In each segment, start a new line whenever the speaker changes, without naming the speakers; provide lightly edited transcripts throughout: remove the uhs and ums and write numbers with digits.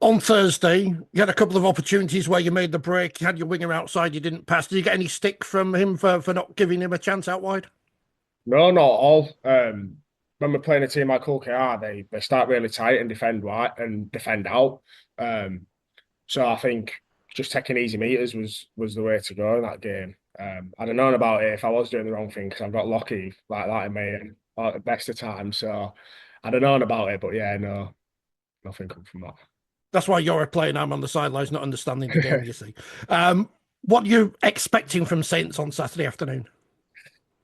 On Thursday, you had a couple of opportunities where you made the break. You had your winger outside, you didn't pass. Did you get any stick from him for not giving him a chance out wide?
No, not at all. When we're playing a team like Hull KR, they start really tight and defend wide and defend out. Um, so I think just taking easy meters was the way to go in that game. I'd have known about it if I was doing the wrong thing because I've got Lockie like that in my at the best of times. So I'd have known about it, but yeah, no, nothing come from
That's why you're a player and I'm on the sidelines, not understanding the game,
that.
you see. What are you expecting from Saints on Saturday afternoon?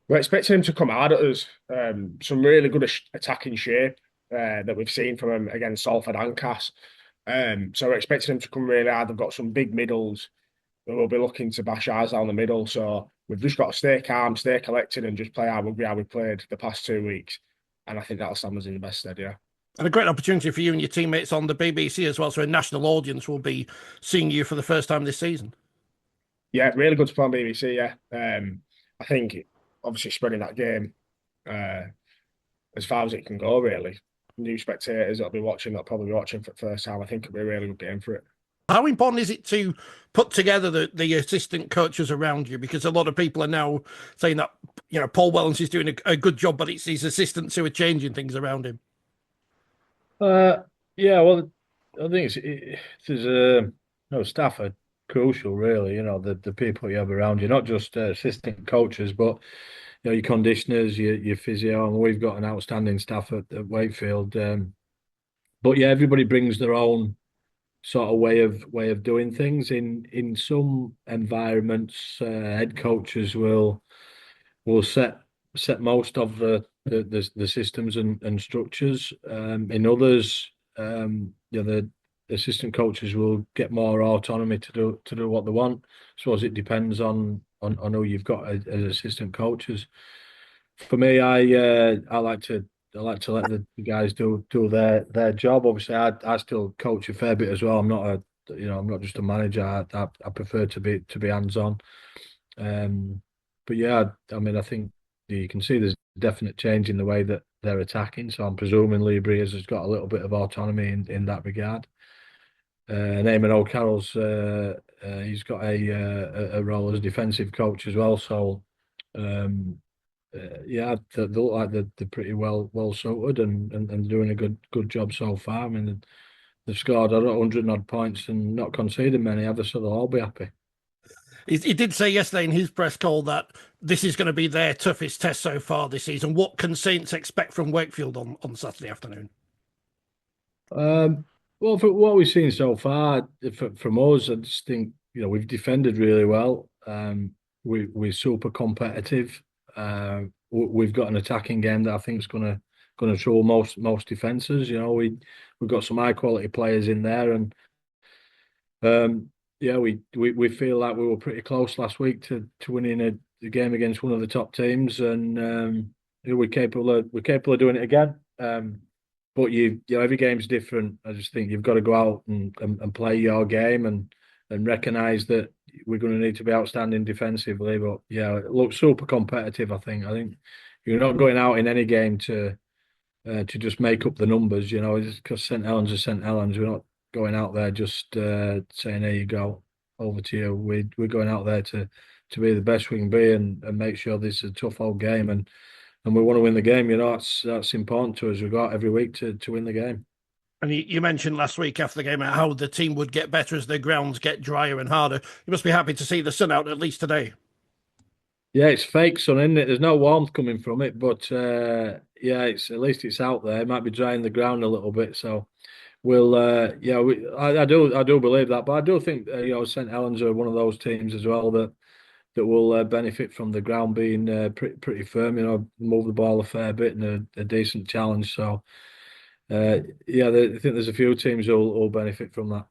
We're expecting him to come hard at us. Some really good attacking shape that we've seen from him against Salford and Cass. So we're expecting him to come really hard. They've got some big middles that will be looking to bash ours down the middle. So we've just got to stay calm, stay collected, and just play our rugby how we played the past 2 weeks. And I think that'll stand us in the best stead, yeah.
And a great opportunity for you and your teammates on the BBC as well. So a national audience will be seeing you for the first time this season.
Yeah, really good to play on BBC, yeah. I think obviously spreading that game uh, as far as it can go, really. New spectators that'll be watching, that'll probably be watching for the first time. I think it'll be a really good game for it.
How important is it to put together the assistant coaches around you? Because a lot of people are now saying that, Paul Wellens is doing a good job, but it's his assistants who are changing things around him.
Uh, yeah, well, I think there's no staff are crucial, really. The people you have around you, not just assistant coaches, but your conditioners, your physio, and we've got an outstanding staff at Wakefield. But yeah, everybody brings their own sort of way of doing things. In some environments, head coaches will set most of the systems and structures. In others, the assistant coaches will get more autonomy to do what they want. I suppose it depends on who you've got as assistant coaches. For me, I like to let the guys do their job. Obviously, I still coach a fair bit as well. I'm not just a manager. I prefer to be hands on. But yeah, I mean, I think you can see there's a definite change in the way that they're attacking. So I'm presuming Lee Breers has got a little bit of autonomy in that regard. And Eamon O'Carroll's he's got a role as defensive coach as well. So yeah, they look like they're pretty well sorted and doing a good job so far. I mean, they've scored 100 odd points and not conceded many, have they? So they'll all be happy.
He did say yesterday in his press call that this is going to be their toughest test so far this season. What can Saints expect from Wakefield on Saturday afternoon?
Well, for what we've seen so far from us, I just think we've defended really well. We're super competitive. We've got an attacking game that I think is going to show most defenses. We've got some high quality players in there, and yeah, we feel like we were pretty close last week to winning a game against one of the top teams, and we're capable of doing it again. But every game's different. I just think you've got to go out and play your game and recognise that we're going to need to be outstanding defensively. But yeah, it looks super competitive. I think you're not going out in any game to just make up the numbers. Because St Helens is St Helens. We're not going out there just saying, "There you go, over to you." We're going out there to be the best we can be and make sure this is a tough old game and we want to win the game. That's important to us. We go out every week to win the game.
And you mentioned last week after the game how the team would get better as the grounds get drier and harder. You must be happy to see the sun out at least today.
Yeah, it's fake sun, isn't it? There's no warmth coming from it, but yeah, it's at least it's out there. It might be drying the ground a little bit, so we'll I do believe that, but I do think St Helens are one of those teams as well that will benefit from the ground being pretty firm. Move the ball a fair bit and a decent challenge. So yeah, I think there's a few teams who'll benefit from that.